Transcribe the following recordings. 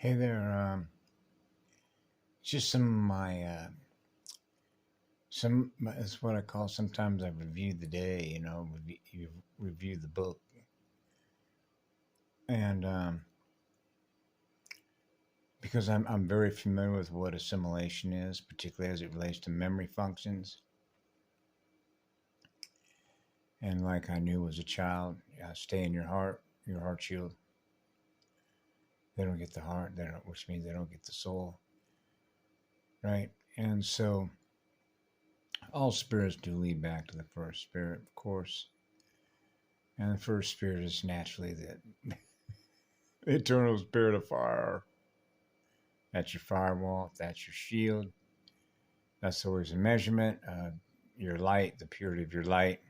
Hey there. Just some of my some it's what I call sometimes I review the day. You review the book, and because I'm very familiar with what assimilation is, particularly as it relates to memory functions, and like I knew as a child, stay in your heart shield. They don't get the heart, which means they don't get the soul, right? And so all spirits do lead back to the first spirit, of course. And the first spirit is naturally the eternal spirit of fire. That's your firewall. That's your shield. That's always a measurement. Your light, the purity of your light.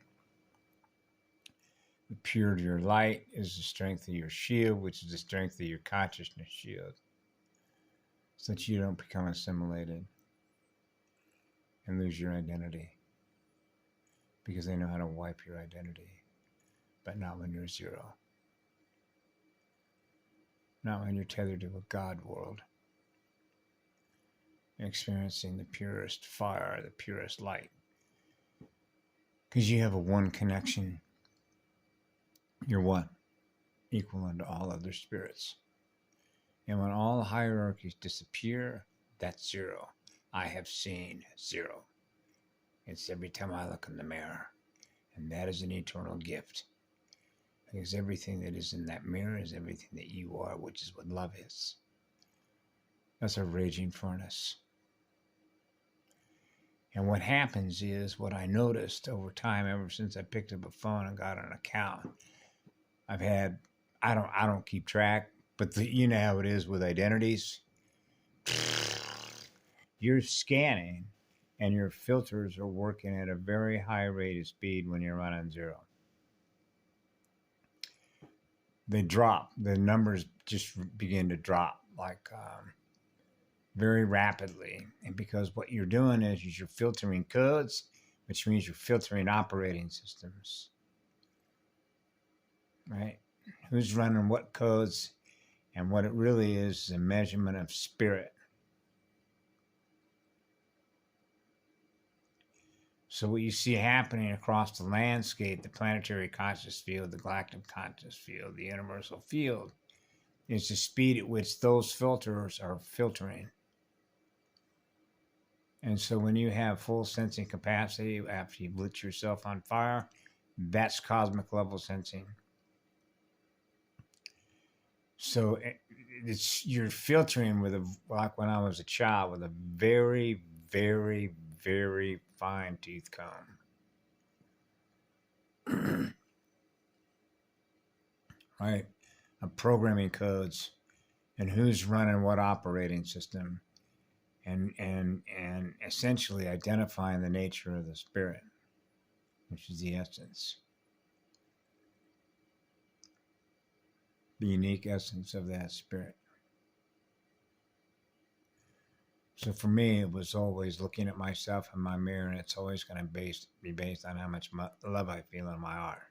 The purity of your light is the strength of your shield, which is the strength of your consciousness shield, so that you don't become assimilated and lose your identity. Because they know how to wipe your identity, but not when you're zero. Not when you're tethered to a God world, experiencing the purest fire, the purest light. Because you have a one connection. You're one, equal unto all other spirits. And when all hierarchies disappear, that's zero. I have seen zero. It's every time I look in the mirror. And that is an eternal gift. Because everything that is in that mirror is everything that you are, which is what love is. That's a raging furnace. And what happens is, what I noticed over time, ever since I picked up a phone and got an account, I've had, I don't keep track, but you know how it is with identities. You're scanning and your filters are working at a very high rate of speed when you're running zero. They drop. The numbers just begin to drop like very rapidly. And because what you're doing is you're filtering codes, which means you're filtering operating systems. Right? Who's running what codes, and what it really is a measurement of spirit. So what you see happening across the landscape, the planetary conscious field, the galactic conscious field, the universal field, is the speed at which those filters are filtering. And so when you have full sensing capacity after you've lit yourself on fire, that's cosmic level sensing. So you're filtering with like when I was a child, with a very, very, very fine tooth comb. Right? Of programming codes and who's running what operating system, and essentially identifying the nature of the spirit, which is the essence. The unique essence of that spirit. So for me, it was always looking at myself in my mirror, and it's always going to be based on how much love I feel in my heart.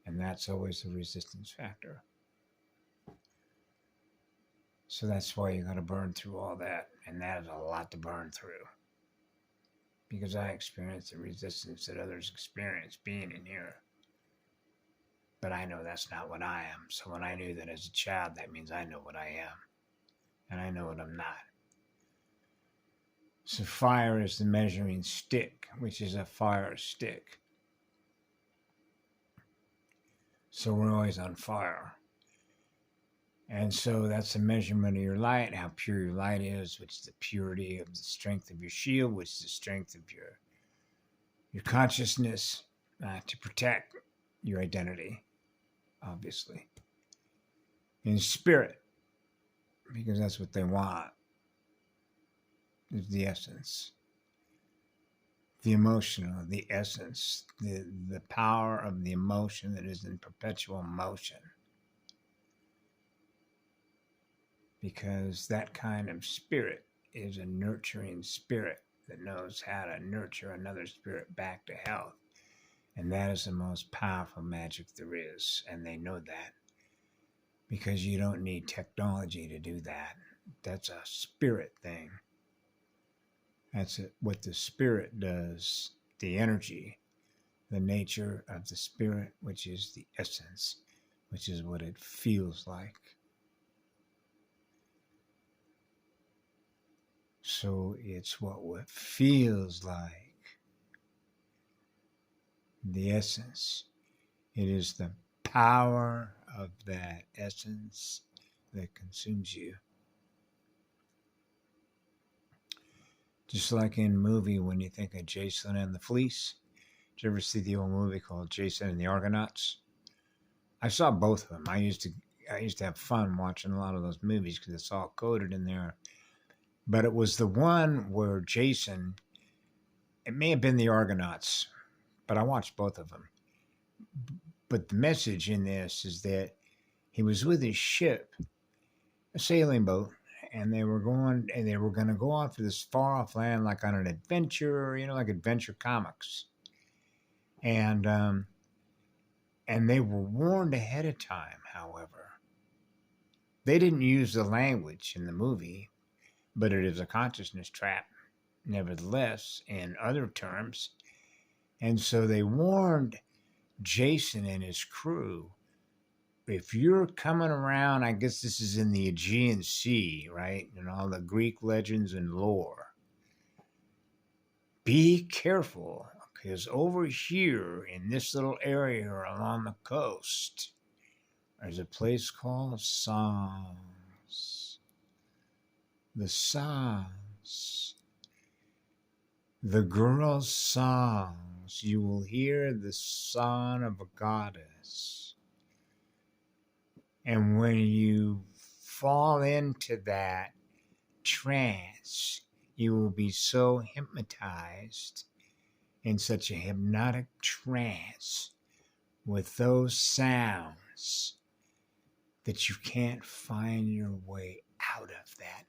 And that's always the resistance factor. So that's why you got to burn through all that. And that is a lot to burn through. Because I experience the resistance that others experience being in here. But I know that's not what I am. So when I knew that as a child, that means I know what I am. And I know what I'm not. So fire is the measuring stick, which is a fire stick. So we're always on fire. And so that's a measurement of your light, how pure your light is, which is the purity of the strength of your shield, which is the strength of your consciousness to protect your identity. Obviously, in spirit, because that's what they want, is the essence, the emotional, the essence, the power of the emotion that is in perpetual motion. Because that kind of spirit is a nurturing spirit that knows how to nurture another spirit back to health. And that is the most powerful magic there is. And they know that because you don't need technology to do that. That's a spirit thing. That's what the spirit does, the energy, the nature of the spirit, which is the essence, which is what it feels like. So it's what feels like the essence. It is the power of that essence that consumes you. Just like in movie, when you think of Jason and the Fleece. Did you ever see the old movie called Jason and the Argonauts? I saw both of them. I used to have fun watching a lot of those movies because it's all coded in there. But it was the one where Jason, it may have been the Argonauts, but I watched both of them. But the message in this is that he was with his ship, a sailing boat, and they were going to go off to this far off land, like on an adventure, like adventure comics. And they were warned ahead of time, however. They didn't use the language in the movie, but it is a consciousness trap, nevertheless, in other terms. And so they warned Jason and his crew, if you're coming around, I guess this is in the Aegean Sea, right? And all the Greek legends and lore. Be careful, because over here in this little area along the coast, there's a place called Songs. The songs. The girls' songs. You will hear the song of a goddess. And when you fall into that trance, you will be so hypnotized in such a hypnotic trance with those sounds that you can't find your way out of that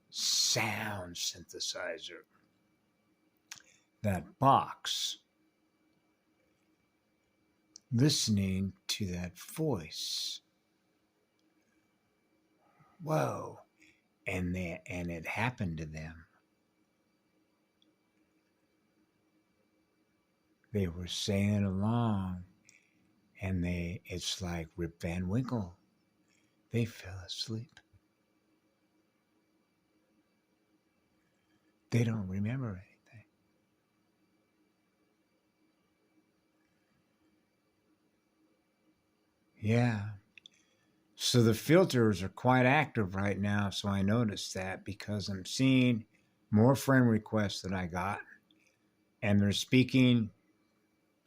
sound synthesizer, that box, listening to that voice. Whoa. And it happened to them. They were sailing along, and it's like Rip Van Winkle. They fell asleep. They don't remember anything. Yeah. So the filters are quite active right now. So I noticed that because I'm seeing more friend requests that I got, and they're speaking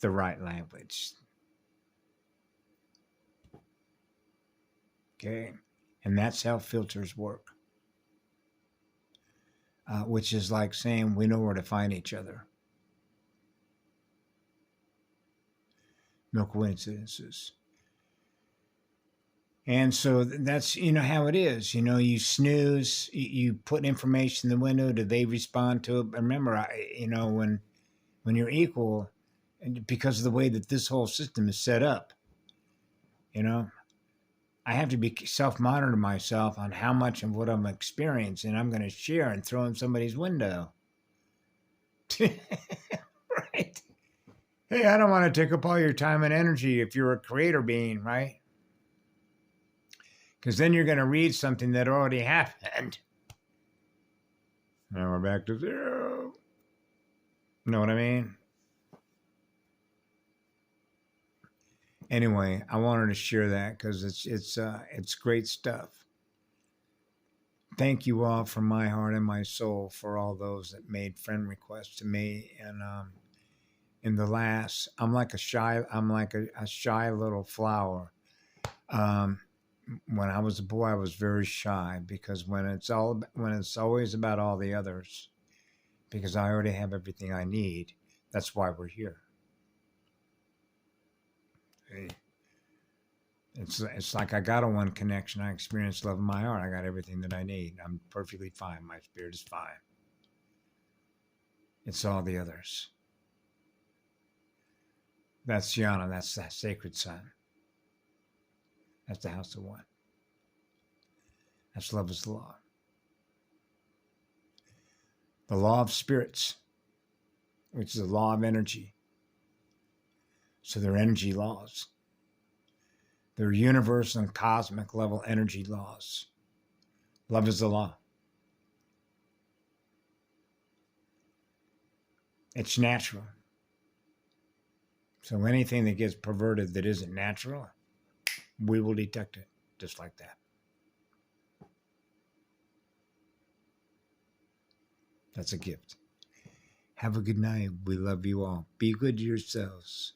the right language. Okay. And that's how filters work. Which is like saying we know where to find each other. No coincidences. And so that's, how it is. You snooze, you put information in the window. Do they respond to it? Remember, when you're equal, and because of the way that this whole system is set up, I have to be self-monitor myself on how much of what I'm experiencing I'm going to share and throw in somebody's window. Right? Hey, I don't want to take up all your time and energy if you're a creator being, right? Because then you're going to read something that already happened. Now we're back to zero. Know what I mean? Anyway, I wanted to share that because it's great stuff. Thank you all from my heart and my soul for all those that made friend requests to me. And in the last, I'm like a shy little flower. When I was a boy, I was very shy because when it's always about all the others, because I already have everything I need. That's why we're here. It's like I got a one connection. I experienced love in my heart. I got everything that I need. I'm perfectly fine. My spirit is fine. It's all the others. That's Gianna. That's that sacred son. That's the house of one. That's love is the law. The law of spirits, which is the law of energy. So they're energy laws. They're universal and cosmic level energy laws. Love is the law. It's natural. So anything that gets perverted that isn't natural, we will detect it just like that. That's a gift. Have a good night. We love you all. Be good to yourselves.